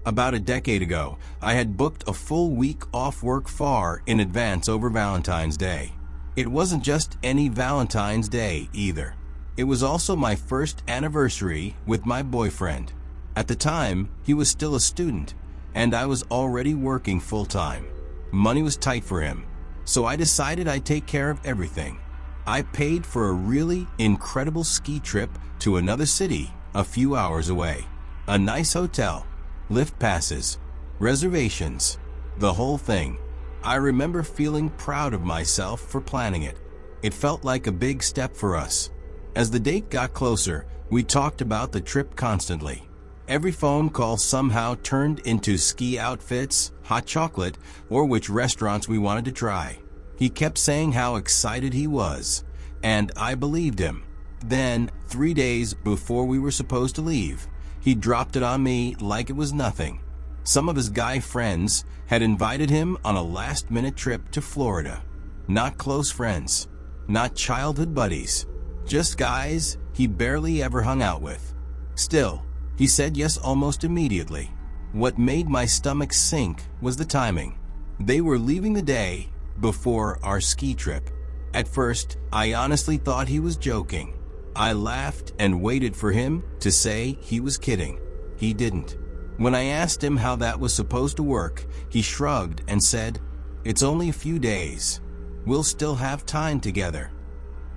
About a decade ago, I had booked a full week off work far in advance over Valentine's Day. It wasn't just any Valentine's Day either. It was also my first anniversary with my boyfriend. At the time, he was still a student, and I was already working full-time. Money was tight for him, so I decided I'd take care of everything. I paid for a really incredible ski trip to another city a few hours away. A nice hotel, lift passes, reservations, the whole thing. I remember feeling proud of myself for planning it. It felt like a big step for us. As the date got closer, we talked about the trip constantly. Every phone call somehow turned into ski outfits, hot chocolate, or which restaurants we wanted to try. He kept saying how excited he was, and I believed him. Then, 3 days before we were supposed to leave, he dropped it on me like it was nothing. Some of his guy friends had invited him on a last-minute trip to Florida. Not close friends, not childhood buddies, just guys he barely ever hung out with. Still, he said yes almost immediately. What made my stomach sink was the timing. They were leaving the day before our ski trip. At first, I honestly thought he was joking. I laughed and waited for him to say he was kidding. He didn't. When I asked him how that was supposed to work, he shrugged and said, "It's only a few days. We'll still have time together."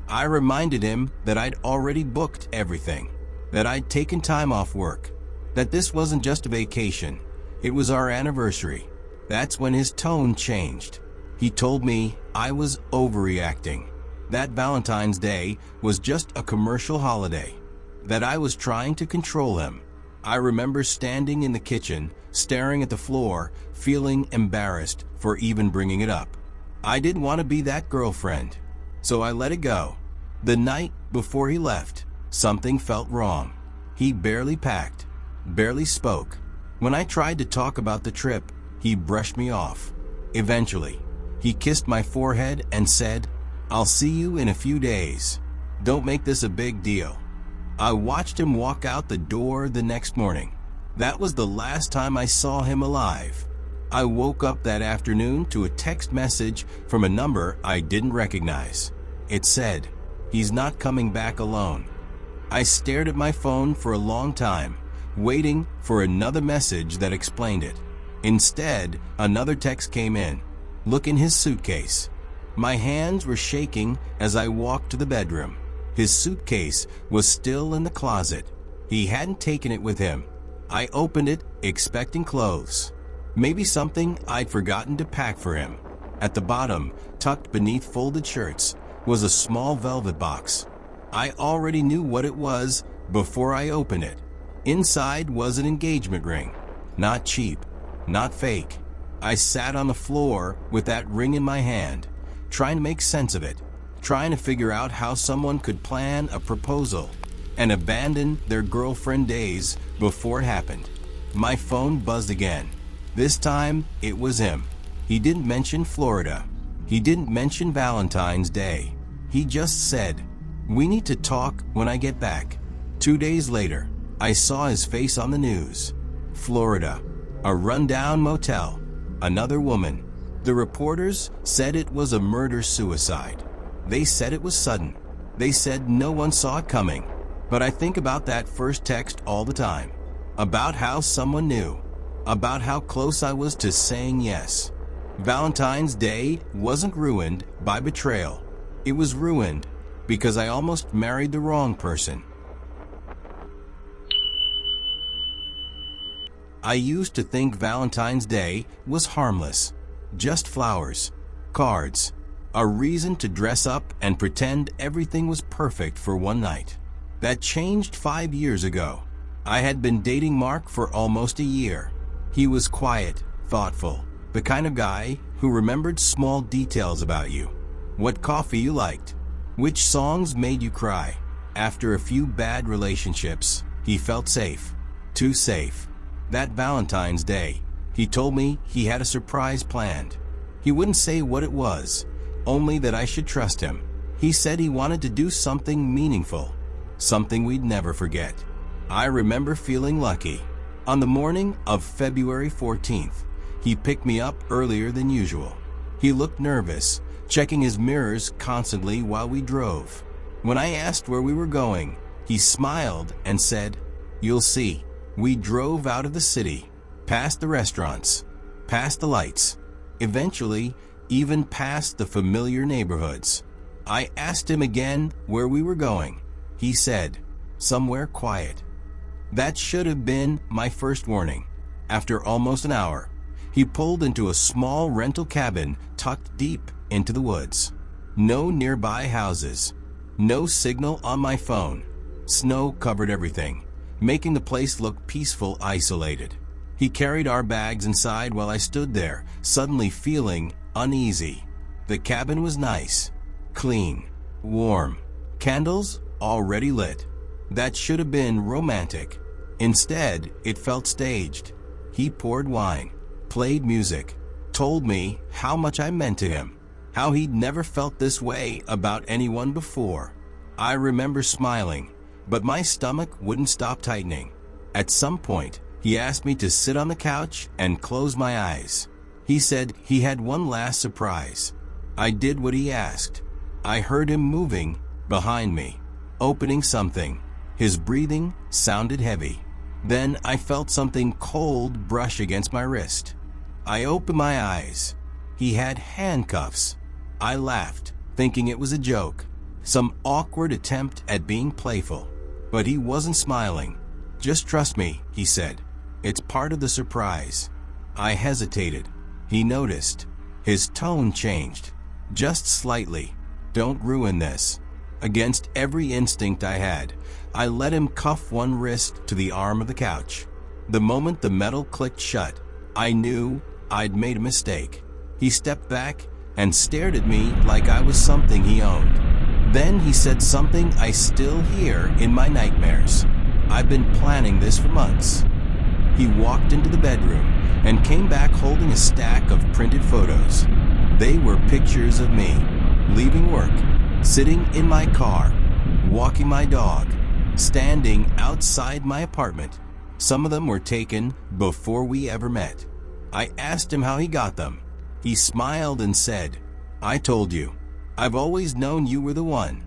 I reminded him that I'd already booked everything, that I'd taken time off work, that this wasn't just a vacation, it was our anniversary. That's when his tone changed. He told me I was overreacting, that Valentine's Day was just a commercial holiday, that I was trying to control him. I remember standing in the kitchen, staring at the floor, feeling embarrassed for even bringing it up. I didn't want to be that girlfriend, so I let it go. The night before he left, something felt wrong. He barely packed, barely spoke. When I tried to talk about the trip, he brushed me off. Eventually, he kissed my forehead and said, "I'll see you in a few days. Don't make this a big deal." I watched him walk out the door the next morning. That was the last time I saw him alive. I woke up that afternoon to a text message from a number I didn't recognize. It said, "He's not coming back alone." I stared at my phone for a long time, waiting for another message that explained it. Instead, another text came in. "Look in his suitcase." My hands were shaking as I walked to the bedroom. His suitcase was still in the closet. He hadn't taken it with him. I opened it, expecting clothes. Maybe something I'd forgotten to pack for him. At the bottom, tucked beneath folded shirts, was a small velvet box. I already knew what it was before I opened it. Inside was an engagement ring. Not cheap, not fake. I sat on the floor with that ring in my hand, trying to make sense of it, trying to figure out how someone could plan a proposal and abandon their girlfriend days before it happened. My phone buzzed again. This time, it was him. He didn't mention Florida. He didn't mention Valentine's Day. He just said, "We need to talk when I get back." 2 days later, I saw his face on the news. Florida, a rundown motel, another woman. The reporters said it was a murder-suicide. They said it was sudden. They said no one saw it coming. But I think about that first text all the time. About how someone knew. About how close I was to saying yes. Valentine's Day wasn't ruined by betrayal. It was ruined because I almost married the wrong person. I used to think Valentine's Day was harmless. Just flowers, cards, a reason to dress up and pretend everything was perfect for one night. That changed 5 years ago. I had been dating Mark for almost a year. He was quiet, thoughtful, the kind of guy who remembered small details about you. What coffee you liked, which songs made you cry. After a few bad relationships, he felt safe. Too safe. That Valentine's Day, he told me he had a surprise planned. He wouldn't say what it was, only that I should trust him. He said he wanted to do something meaningful, something we'd never forget. I remember feeling lucky. On the morning of February 14th, he picked me up earlier than usual. He looked nervous, checking his mirrors constantly while we drove. When I asked where we were going, he smiled and said, "You'll see." We drove out of the city, past the restaurants, past the lights, eventually even past the familiar neighborhoods. I asked him again where we were going. He said, "Somewhere quiet." That should have been my first warning. After almost an hour, he pulled into a small rental cabin tucked deep into the woods. No nearby houses, no signal on my phone. Snow covered everything, making the place look peaceful, isolated. He carried our bags inside while I stood there, suddenly feeling uneasy. The cabin was nice, clean, warm, candles already lit. That should have been romantic. Instead, it felt staged. He poured wine, played music, told me how much I meant to him, how he'd never felt this way about anyone before. I remember smiling, but my stomach wouldn't stop tightening. At some point, he asked me to sit on the couch and close my eyes. He said he had one last surprise. I did what he asked. I heard him moving behind me, opening something. His breathing sounded heavy. Then I felt something cold brush against my wrist. I opened my eyes. He had handcuffs. I laughed, thinking it was a joke, some awkward attempt at being playful. But he wasn't smiling. "Just trust me," he said. "It's part of the surprise." I hesitated. He noticed. His tone changed, just slightly. "Don't ruin this." Against every instinct I had, I let him cuff one wrist to the arm of the couch. The moment the metal clicked shut, I knew I'd made a mistake. He stepped back and stared at me like I was something he owned. Then he said something I still hear in my nightmares. "I've been planning this for months." He walked into the bedroom and came back holding a stack of printed photos. They were pictures of me, leaving work, sitting in my car, walking my dog, standing outside my apartment. Some of them were taken before we ever met. I asked him how he got them. He smiled and said, "I told you. I've always known you were the one."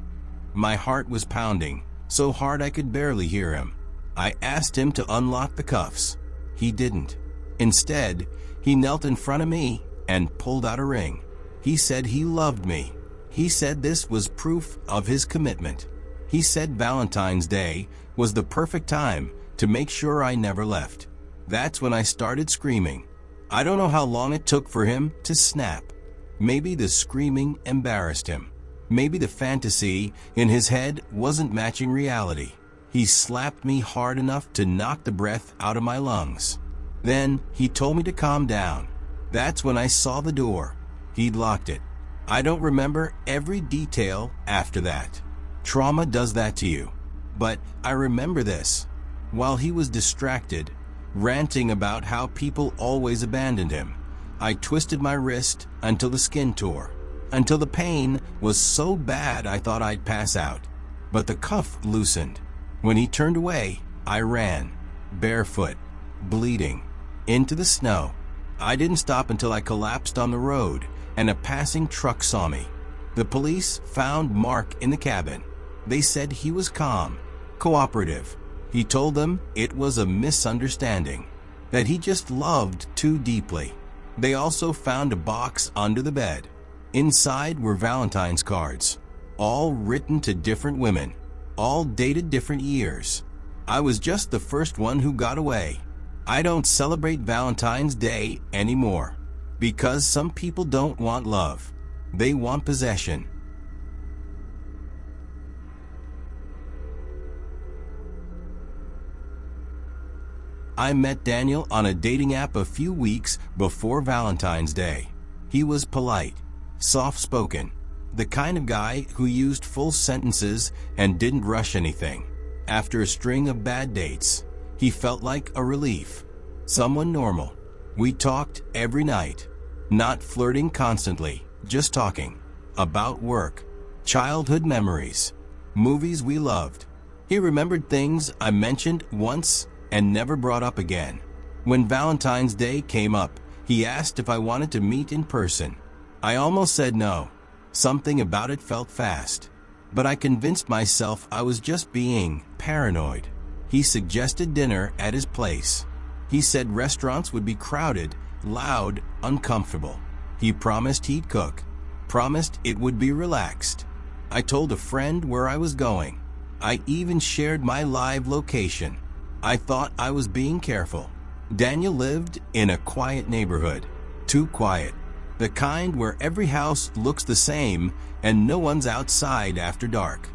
My heart was pounding, so hard I could barely hear him. I asked him to unlock the cuffs. He didn't. Instead, he knelt in front of me and pulled out a ring. He said he loved me. He said this was proof of his commitment. He said Valentine's Day was the perfect time to make sure I never left. That's when I started screaming. I don't know how long it took for him to snap. Maybe the screaming embarrassed him. Maybe the fantasy in his head wasn't matching reality. He slapped me hard enough to knock the breath out of my lungs. Then he told me to calm down. That's when I saw the door. He'd locked it. I don't remember every detail after that. Trauma does that to you. But I remember this. While he was distracted, ranting about how people always abandoned him, I twisted my wrist until the skin tore, until the pain was so bad I thought I'd pass out. But the cuff loosened. When he turned away, I ran, barefoot, bleeding, into the snow. I didn't stop until I collapsed on the road and a passing truck saw me. The police found Mark in the cabin. They said he was calm, cooperative. He told them it was a misunderstanding, that he just loved too deeply. They also found a box under the bed. Inside were Valentine's cards, all written to different women, all dated different years. I was just the first one who got away. I don't celebrate Valentine's Day anymore, because some people don't want love. They want possession. I met Daniel on a dating app a few weeks before Valentine's Day. He was polite, soft-spoken, the kind of guy who used full sentences and didn't rush anything. After a string of bad dates, he felt like a relief, someone normal. We talked every night, not flirting constantly, just talking about work, childhood memories, movies we loved. He remembered things I mentioned once and never brought up again. When Valentine's Day came up, he asked if I wanted to meet in person. I almost said no. Something about it felt fast. But I convinced myself I was just being paranoid. He suggested dinner at his place. He said restaurants would be crowded, loud, uncomfortable. He promised he'd cook. Promised it would be relaxed. I told a friend where I was going. I even shared my live location. I thought I was being careful. Daniel lived in a quiet neighborhood. Too quiet. The kind where every house looks the same and no one's outside after dark.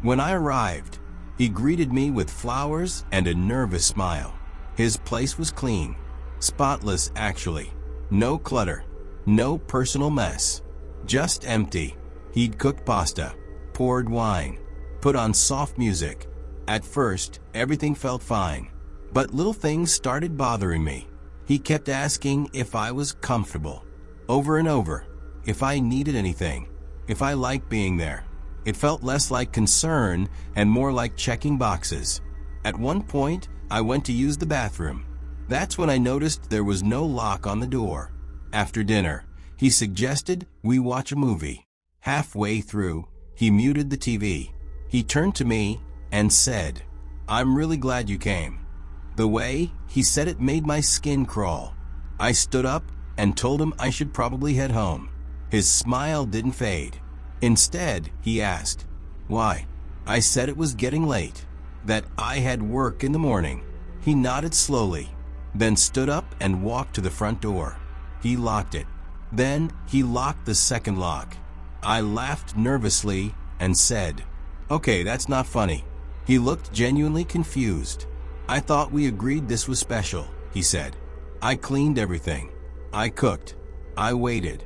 When I arrived, he greeted me with flowers and a nervous smile. His place was clean. Spotless, actually. No clutter. No personal mess. Just empty. He'd cooked pasta, poured wine, put on soft music. At first, everything felt fine. But little things started bothering me. He kept asking if I was comfortable. Over and over. If I needed anything. If I liked being there. It felt less like concern and more like checking boxes. At one point, I went to use the bathroom. That's when I noticed there was no lock on the door. After dinner, he suggested we watch a movie. Halfway through, he muted the TV. He turned to me and said, "I'm really glad you came." The way he said it made my skin crawl. I stood up and told him I should probably head home. His smile didn't fade. Instead, he asked, "Why?" I said it was getting late, that I had work in the morning. He nodded slowly, then stood up and walked to the front door. He locked it. Then he locked the second lock. I laughed nervously and said, "Okay, that's not funny." He looked genuinely confused. "I thought we agreed this was special," he said. "I cleaned everything. I cooked. I waited."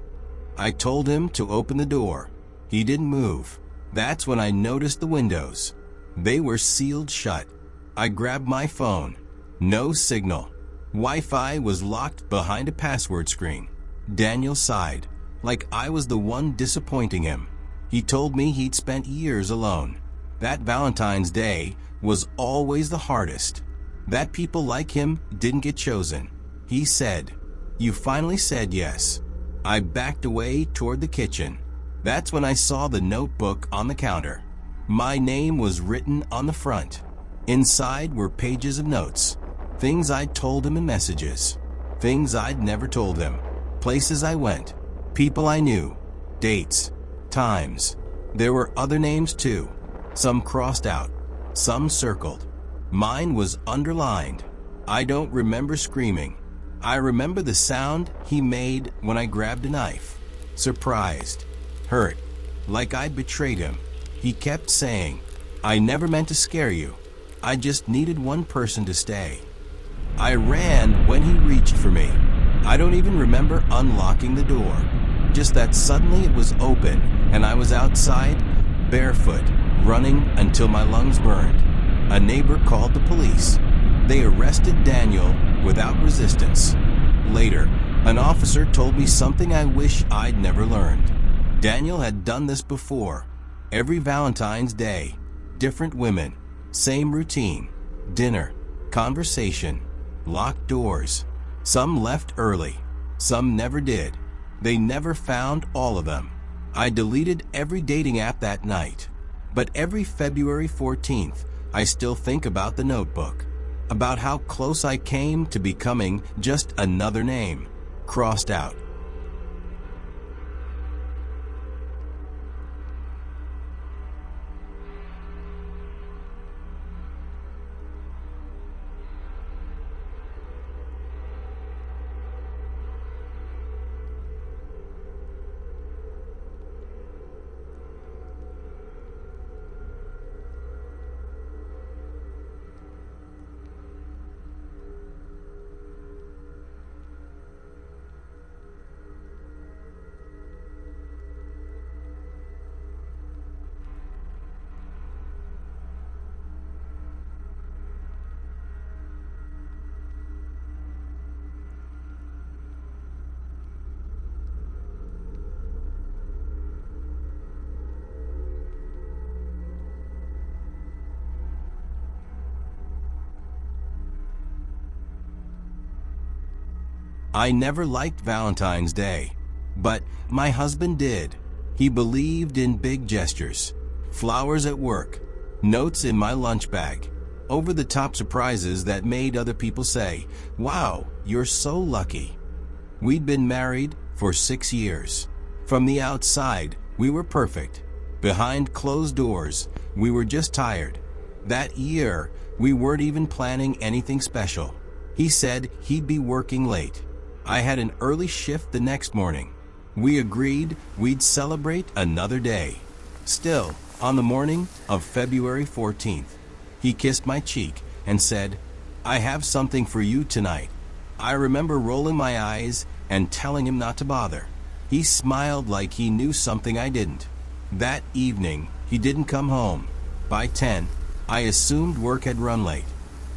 I told him to open the door. He didn't move. That's when I noticed the windows. They were sealed shut. I grabbed my phone. No signal. Wi-Fi was locked behind a password screen. Daniel sighed, like I was the one disappointing him. He told me he'd spent years alone. That Valentine's Day was always the hardest. That people like him didn't get chosen. He said, "You finally said yes." I backed away toward the kitchen. That's when I saw the notebook on the counter. My name was written on the front. Inside were pages of notes. Things I'd told him in messages. Things I'd never told him. Places I went. People I knew. Dates. Times. There were other names too. Some crossed out. Some circled. Mine was underlined. I don't remember screaming. I remember the sound he made when I grabbed a knife. Surprised. Hurt. Like I'd betrayed him. He kept saying, "I never meant to scare you. I just needed one person to stay." I ran when he reached for me. I don't even remember unlocking the door. Just that suddenly it was open and I was outside, barefoot, running until my lungs burned. A neighbor called the police. They arrested Daniel without resistance. Later, an officer told me something I wish I'd never learned. Daniel had done this before. Every Valentine's Day, different women, same routine, dinner, conversation, locked doors. Some left early, some never did. They never found all of them. I deleted every dating app that night. But every February 14th, I still think about the notebook, about how close I came to becoming just another name, crossed out. I never liked Valentine's Day, but my husband did. He believed in big gestures, flowers at work, notes in my lunch bag, over-the-top surprises that made other people say, "Wow, you're so lucky." We'd been married for 6 years. From the outside, we were perfect. Behind closed doors, we were just tired. That year, we weren't even planning anything special. He said he'd be working late. I had an early shift the next morning. We agreed we'd celebrate another day. Still, on the morning of February 14th, he kissed my cheek and said, "I have something for you tonight." I remember rolling my eyes and telling him not to bother. He smiled like he knew something I didn't. That evening, he didn't come home. By 10, I assumed work had run late.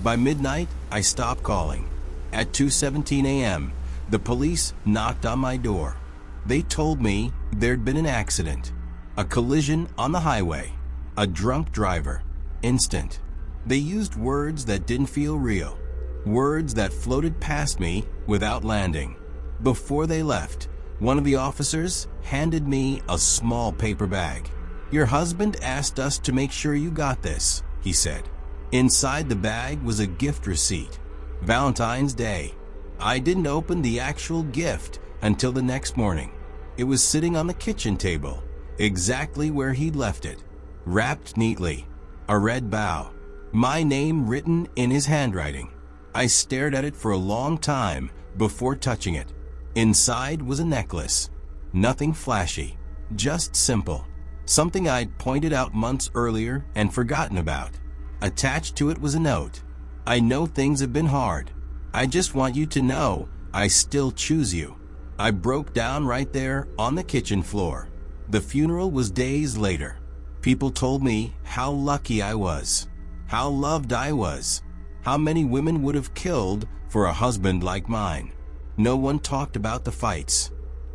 By midnight, I stopped calling. At 2:17 a.m., the police knocked on my door. They told me there'd been an accident, a collision on the highway, a drunk driver. Instant. They used words that didn't feel real, words that floated past me without landing. Before they left, one of the officers handed me a small paper bag. "Your husband asked us to make sure you got this," he said. Inside the bag was a gift receipt. Valentine's Day. I didn't open the actual gift until the next morning. It was sitting on the kitchen table, exactly where he'd left it, wrapped neatly. A red bow, my name written in his handwriting. I stared at it for a long time before touching it. Inside was a necklace. Nothing flashy, just simple. Something I'd pointed out months earlier and forgotten about. Attached to it was a note. "I know things have been hard. I just want you to know I still choose you." I broke down right there on the kitchen floor. The funeral was days later. People told me how lucky I was, how loved I was, how many women would have killed for a husband like mine. No one talked about the fights,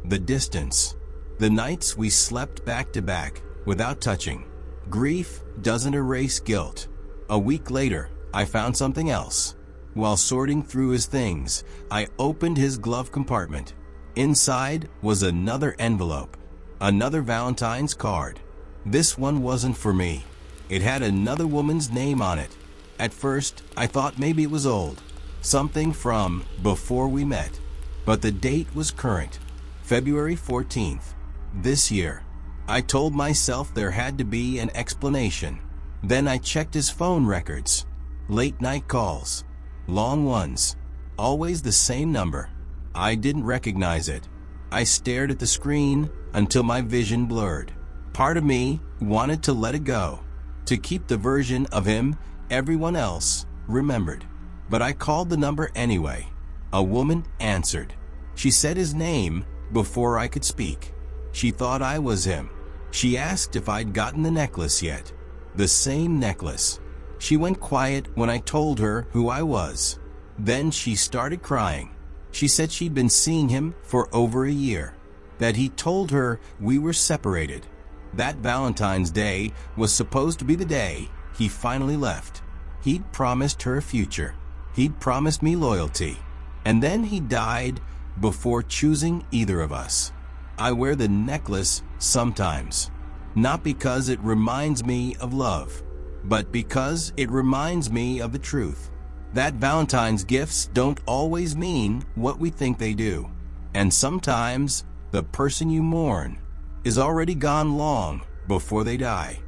the distance, the nights we slept back to back without touching. Grief doesn't erase guilt. A week later, I found something else. While sorting through his things, I opened his glove compartment. Inside was another envelope, another Valentine's card. This one wasn't for me. It had another woman's name on it. At first, I thought maybe it was old, something from before we met. But the date was current, February 14th, this year. I told myself there had to be an explanation. Then I checked his phone records. Late night calls, long ones, always the same number. I didn't recognize it. I stared at the screen until my vision blurred. Part of me wanted to let it go, to keep the version of him everyone else remembered. But I called the number anyway. A woman answered. She said his name before I could speak. She thought I was him. She asked if I'd gotten the necklace yet. The same necklace. She went quiet when I told her who I was. Then she started crying. She said she'd been seeing him for over a year, that he told her we were separated. That Valentine's Day was supposed to be the day he finally left. He'd promised her a future. He'd promised me loyalty. And then he died before choosing either of us. I wear the necklace sometimes, not because it reminds me of love, but because it reminds me of the truth. That Valentine's gifts don't always mean what we think they do. And sometimes the person you mourn is already gone long before they die.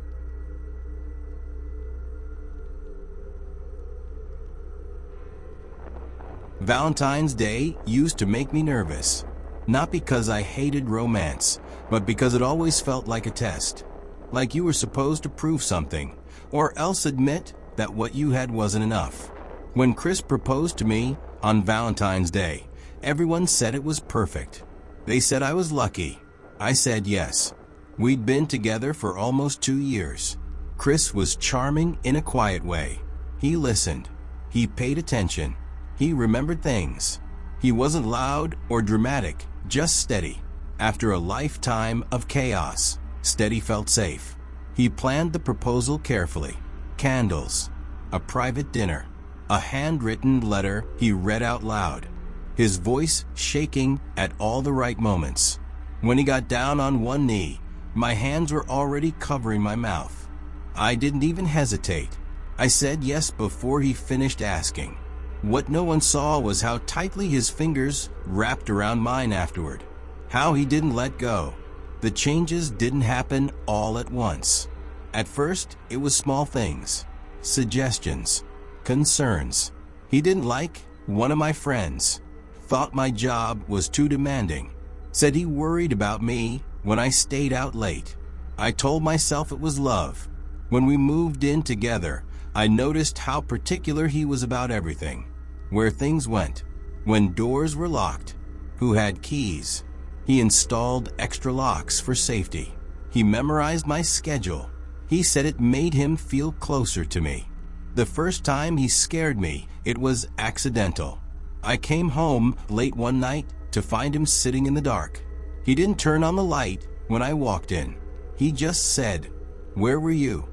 Valentine's Day used to make me nervous, not because I hated romance, but because it always felt like a test, like you were supposed to prove something, or else admit that what you had wasn't enough. When Chris proposed to me on Valentine's Day, everyone said it was perfect. They said I was lucky. I said yes. We'd been together for almost 2 years. Chris was charming in a quiet way. He listened. He paid attention. He remembered things. He wasn't loud or dramatic, just steady. After a lifetime of chaos, steady felt safe. He planned the proposal carefully. Candles, a private dinner, a handwritten letter he read out loud. his voice shaking at all the right moments. When he got down on one knee, my hands were already covering my mouth. I didn't even hesitate. I said yes before he finished asking. What no one saw was how tightly his fingers wrapped around mine afterward. How he didn't let go. The changes didn't happen all at once. At first, it was small things, suggestions, concerns. He didn't like one of my friends, thought my job was too demanding, said he worried about me when I stayed out late. I told myself it was love. When we moved in together, I noticed how particular he was about everything. Where things went, when doors were locked, who had keys. He installed extra locks for safety. He memorized my schedule. He said it made him feel closer to me. The first time he scared me, it was accidental. I came home late one night to find him sitting in the dark. He didn't turn on the light when I walked in. He just said, "Where were you?"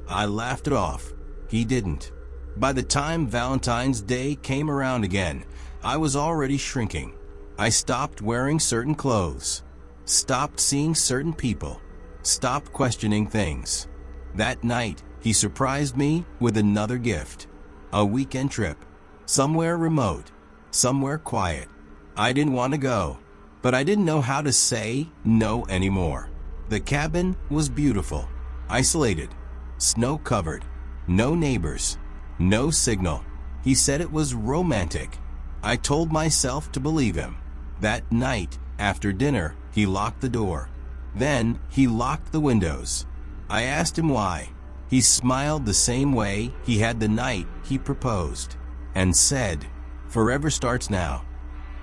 I laughed it off. He didn't. By the time Valentine's Day came around again, I was already shrinking. I stopped wearing certain clothes, stopped seeing certain people, stopped questioning things. That night, he surprised me with another gift. A weekend trip. Somewhere remote. Somewhere quiet. I didn't want to go, but I didn't know how to say no anymore. The cabin was beautiful. Isolated. Snow-covered. No neighbors. No signal. He said it was romantic. I told myself to believe him. That night, after dinner, he locked the door. Then, he locked the windows. I asked him why. He smiled the same way he had the night he proposed, and said, "Forever starts now."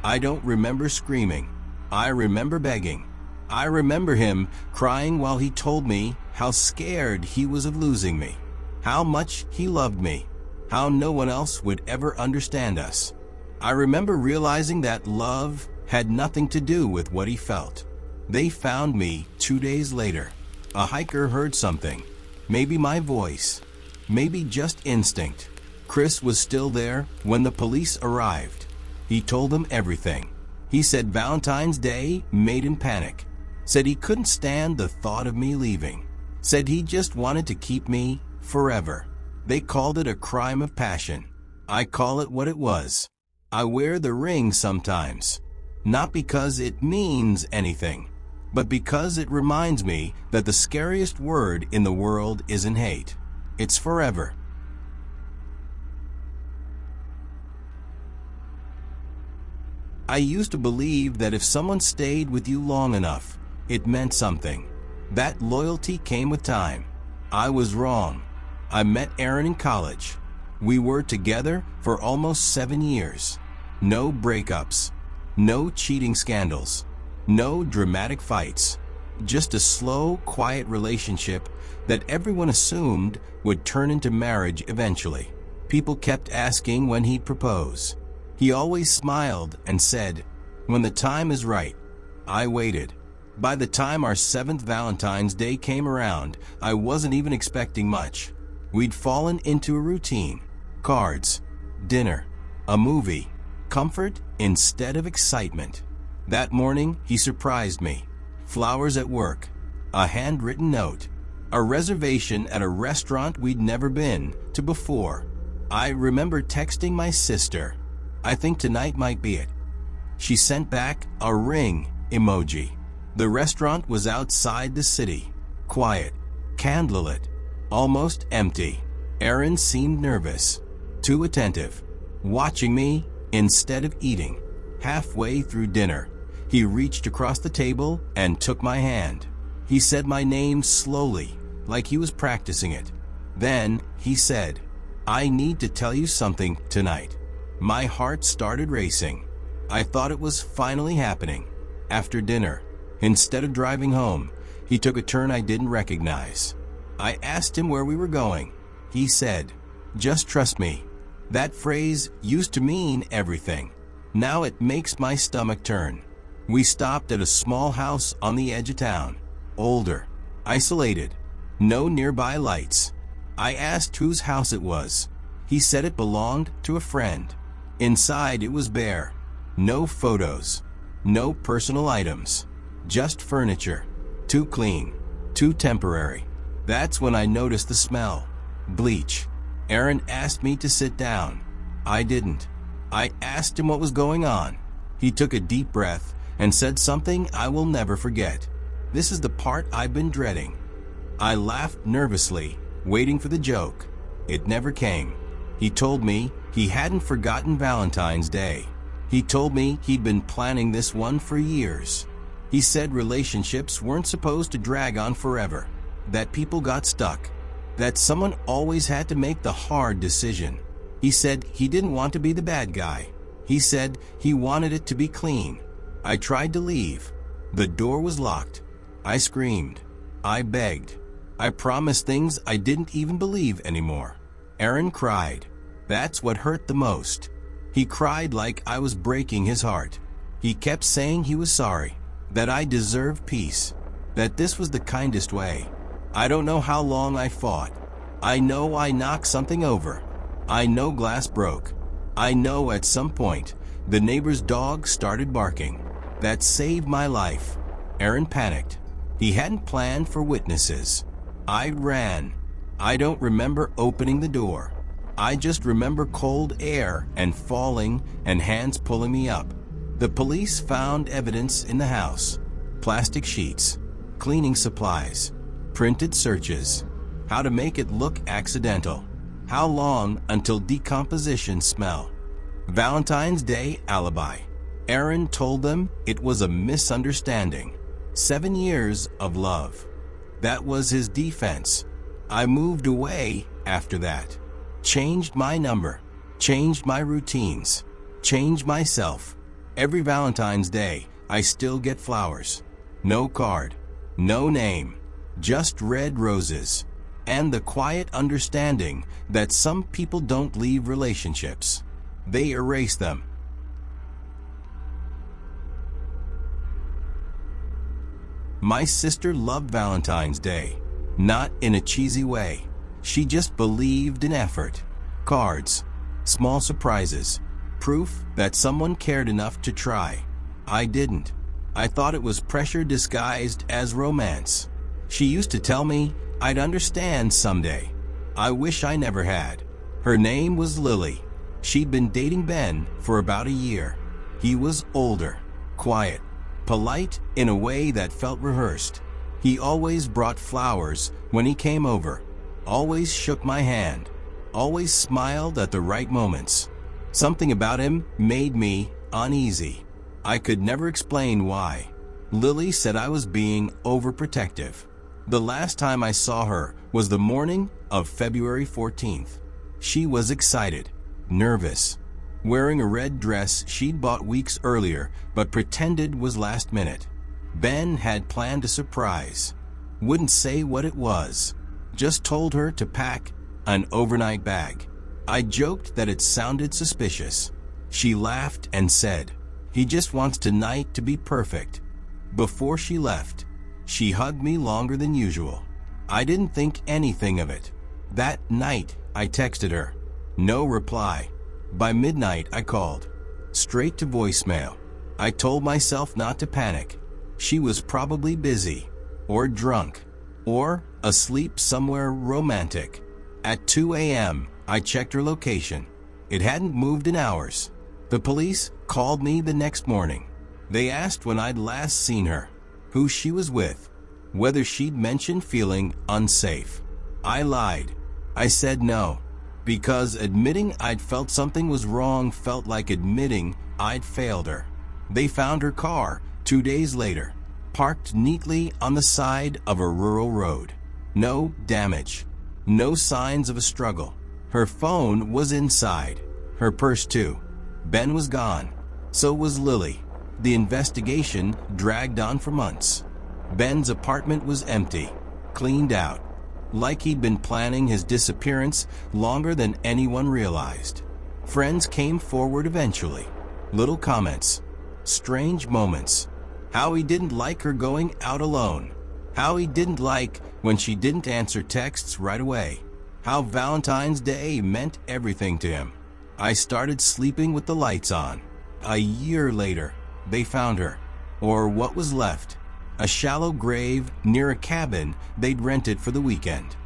I don't remember screaming. I remember begging. I remember him crying while he told me how scared he was of losing me, how much he loved me, how no one else would ever understand us. I remember realizing that love had nothing to do with what he felt. They found me 2 days later. A hiker heard something. Maybe my voice. Maybe just instinct. Chris was still there when the police arrived. He told them everything. He said Valentine's Day made him panic. Said he couldn't stand the thought of me leaving. Said he just wanted to keep me forever. They called it a crime of passion. I call it what it was. I wear the ring sometimes. Not because it means anything, but because it reminds me that the scariest word in the world isn't hate. It's forever. I used to believe that if someone stayed with you long enough, it meant something. That loyalty came with time. I was wrong. I met Aaron in college. We were together for almost 7 years. No breakups. No cheating scandals. No dramatic fights. Just a slow, quiet relationship that everyone assumed would turn into marriage eventually. People kept asking when he'd propose. He always smiled and said, "When the time is right." I waited. By the time our 7th Valentine's Day came around, I wasn't even expecting much. We'd fallen into a routine. Cards, dinner, a movie, comfort instead of excitement. That morning, he surprised me. Flowers at work, a handwritten note, a reservation at a restaurant we'd never been to before. I remember texting my sister, "I think tonight might be it." She sent back a ring emoji. The restaurant was outside the city, quiet, candlelit, almost empty. Aaron seemed nervous, too attentive, watching me instead of eating. Halfway through dinner, he reached across the table and took my hand. He said my name slowly, like he was practicing it. Then he said, "I need to tell you something tonight." My heart started racing. I thought it was finally happening. After dinner, instead of driving home, he took a turn I didn't recognize. I asked him where we were going. He said, "Just trust me." That phrase used to mean everything. Now it makes my stomach turn. We stopped at a small house on the edge of town. Older, isolated, no nearby lights. I asked whose house it was. He said it belonged to a friend. Inside it was bare. No photos. No personal items. Just furniture. Too clean. Too temporary. That's when I noticed the smell. Bleach. Aaron asked me to sit down. I didn't. I asked him what was going on. He took a deep breath and said something I will never forget. This is the part I've been dreading. I laughed nervously, waiting for the joke. It never came. He told me he hadn't forgotten Valentine's Day. He told me he'd been planning this one for years. He said relationships weren't supposed to drag on forever, that people got stuck, that someone always had to make the hard decision. He said he didn't want to be the bad guy. He said he wanted it to be clean. I tried to leave. The door was locked. I screamed. I begged. I promised things I didn't even believe anymore. Aaron cried. That's what hurt the most. He cried like I was breaking his heart. He kept saying he was sorry, that I deserved peace, that this was the kindest way. I don't know how long I fought. I know I knocked something over. I know glass broke. I know at some point the neighbor's dog started barking. That saved my life. Aaron panicked. He hadn't planned for witnesses. I ran. I don't remember opening the door. I just remember cold air and falling and hands pulling me up. The police found evidence in the house. Plastic sheets, cleaning supplies, printed searches, how to make it look accidental, how long until decomposition smell. Valentine's Day alibi. Aaron told them it was a misunderstanding. 7 years of love. That was his defense. I moved away after that. Changed my number. Changed my routines. Changed myself. Every Valentine's Day, I still get flowers. No card. No name. Just red roses. And the quiet understanding that some people don't leave relationships. They erase them. My sister loved Valentine's Day, not in a cheesy way. She just believed in effort. Cards, small surprises, proof that someone cared enough to try. I didn't. I thought it was pressure disguised as romance. She used to tell me I'd understand someday. I wish I never had. Her name was Lily. She'd been dating Ben for about a year. He was older, quiet, polite in a way that felt rehearsed. He always brought flowers when he came over, always shook my hand, always smiled at the right moments. Something about him made me uneasy. I could never explain why. Lily said I was being overprotective. The last time I saw her was the morning of February 14th. She was excited, nervous, wearing a red dress she'd bought weeks earlier but pretended was last minute. Ben had planned a surprise. Wouldn't say what it was. Just told her to pack an overnight bag. I joked that it sounded suspicious. She laughed and said, "He just wants tonight to be perfect." Before she left, she hugged me longer than usual. I didn't think anything of it. That night, I texted her. No reply. By midnight, I called. Straight to voicemail. I told myself not to panic. She was probably busy, or drunk, or asleep somewhere romantic. At 2 a.m., I checked her location. It hadn't moved in hours. The police called me the next morning. They asked when I'd last seen her, who she was with, whether she'd mentioned feeling unsafe. I lied. I said no, because admitting I'd felt something was wrong felt like admitting I'd failed her. They found her car 2 days later, parked neatly on the side of a rural road. No damage. No signs of a struggle. Her phone was inside. Her purse too. Ben was gone. So was Lily. The investigation dragged on for months. Ben's apartment was empty, cleaned out, like he'd been planning his disappearance longer than anyone realized. Friends came forward eventually. Little comments. Strange moments. How he didn't like her going out alone. How he didn't like when she didn't answer texts right away. How Valentine's Day meant everything to him. I started sleeping with the lights on. A year later, they found her, or what was left, a shallow grave near a cabin they'd rented for the weekend.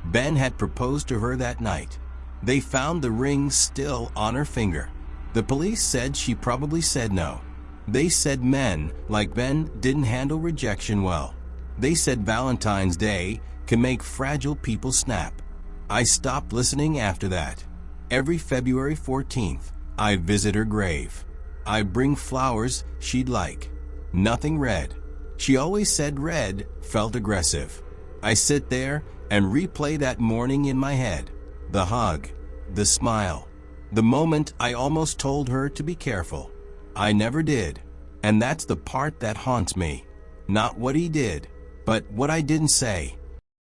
Ben had proposed to her that night. They found the ring still on her finger. The police said she probably said no. They said men like Ben didn't handle rejection well. They said Valentine's Day can make fragile people snap. I stopped listening after that. Every February 14th, I visit her grave. I bring flowers she'd like. Nothing red. She always said red felt aggressive. I sit there and replay that morning in my head. The hug, the smile, the moment I almost told her to be careful. I never did. And that's the part that haunts me. Not what he did, but what I didn't say.